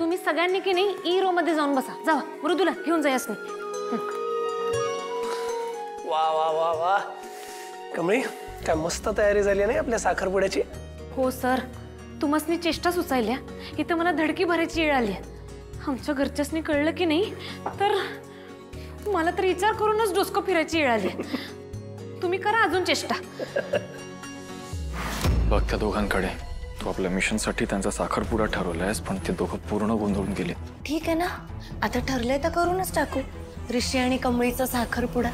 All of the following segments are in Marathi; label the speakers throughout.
Speaker 1: तुम्ही सगळ्यांनी की नाही ई रो मध्ये जाऊन बसा. जावा मृदुला घेऊन जायस नाही.
Speaker 2: वा वा वा वा कमळी, काय मस्त तयारी झाली नाही आपल्या साखरपुड्याची.
Speaker 1: हो सर, तुम्हासनी चेष्टा सुचायल्या. इथं मला धडकी भरायची वेळ आली. आमच्या घरच्यासनी कळलं की नाही तर मला तर विचार करूनच डोसकं फिरायची वेळ आली. तुम्ही करा अजून चेष्टा.
Speaker 3: बघ त्या दोघांकडे, तू आपल्या मिशन साठी त्यांचा साखरपुडा ठरवलायस, पण ते दोघं पूर्ण गोंधळून गेले.
Speaker 4: ठीक आहे ना, आता ठरलंय तर करूनच टाकू ऋषी आणि कमळीचा साखरपुडा.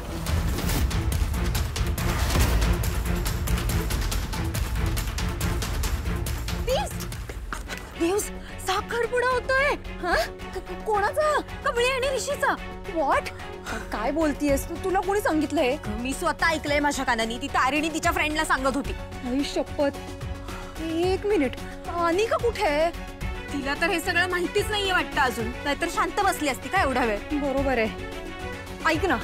Speaker 5: साखरपुडा होतोय. कोणाचा? कमळी आणि ऋषीचा. व्हॉट? काय बोलतीयस तू? तुला कोणी सांगितलंय? मी स्वतः ऐकलंय माझ्या कानांनी. ती तारिणी तिच्या फ्रेंडला सांगत होती. आई शपथ. एक मिनिट, अनिका कुठे आहे? तिला तर हे सगळं माहितीच नाहीये वाटतं अजून, नाहीतर शांत बसली असती का एवढा वेळ. बरोबर आहे. ऐक ना,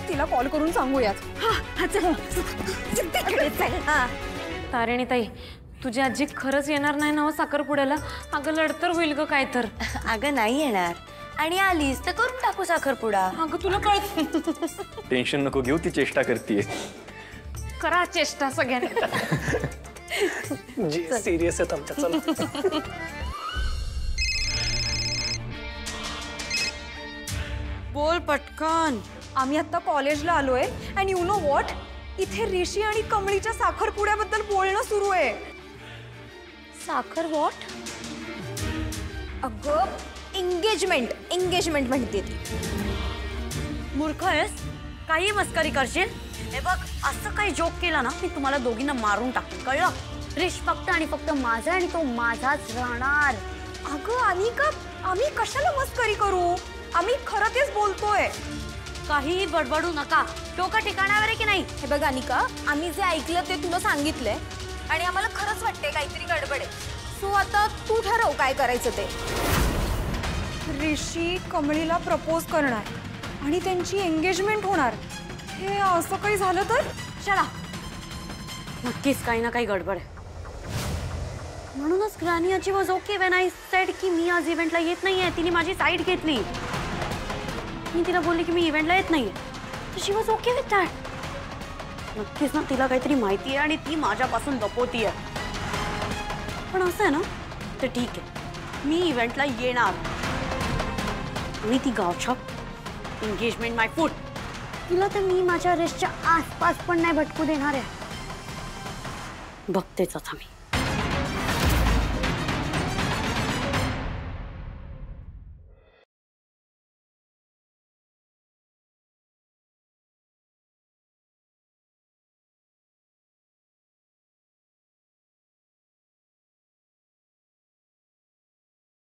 Speaker 5: तिला कॉल करून सांगूयात.
Speaker 1: तारिणी ताई, तुझी आजी खरंच येणार नाही ना साखरपुड्याला? अगं लढतर होईल ग काय तर.
Speaker 4: अगं नाही येणार, आणि आलीस तर करून टाकू साखरपुडा.
Speaker 1: अगं तुला कळत.
Speaker 3: टेन्शन नको घेऊ, ती चेष्टा करतीये.
Speaker 1: करा चेष्टा सगळ्यांनी.
Speaker 2: जी सिरियस आहेत आमच्या. चला
Speaker 5: बोल पटकन. आम्ही आता कॉलेजला आलोय अँड यू नो व्हॉट, इथे ऋषी आणि कमळीच्या साखरपुड्याबद्दल बोलणं सुरू आहे.
Speaker 4: साखर व्हॉट?
Speaker 5: अगं एंगेजमेंट म्हणते ती.
Speaker 6: मूर्ख आहेस? काही मस्करी करशील? हे बघ, असं काही जोक केला ना मी तुम्हाला दोघींना मारून टाकेन, कळलं? ऋष फक्त आणि फक्त माझा आणि तो माझाच राहणार.
Speaker 5: अगं अनिका, आम्ही कशाला मस्करी करू? आम्ही खरं तेच बोलतोय.
Speaker 6: काहीही बडबडू नका. डोकं ठिकाणावर आहे की नाही?
Speaker 5: हे बघ अनिका, आम्ही जे ऐकलं ते तुला सांगितलंय आणि आम्हाला खरंच वाटतंय काहीतरी गडबड आहे. सो आता तू ठरव काय करायचं ते. ऋषी कमळीला प्रपोज करणार आणि त्यांची एंगेजमेंट होणार. हे असं काही झालं तर?
Speaker 6: चला, नक्कीच काही ना काही गडबड आहे. म्हणूनच ग्रॅनी आजी was okay when I said की मी आज इव्हेंटला येत नाहीये. तिने माझी साईड घेतली. मी तिला बोलली की मी इव्हेंटला येत नाहीये, तर शी वॉज ओके विथ दॅट. नक्कीच ना तिला काहीतरी माहिती आहे आणि ती माझ्यापासून लपवतीये. पण असं आहे ना, तर ठीक आहे, मी इव्हेंटला येणार. आणि ती गावच्या एंगेजमेंट माय फूट, तिला तर मी माझ्या रेसच्या आसपास पण नाही भटकू देणार आहे. बघतेच आता मी.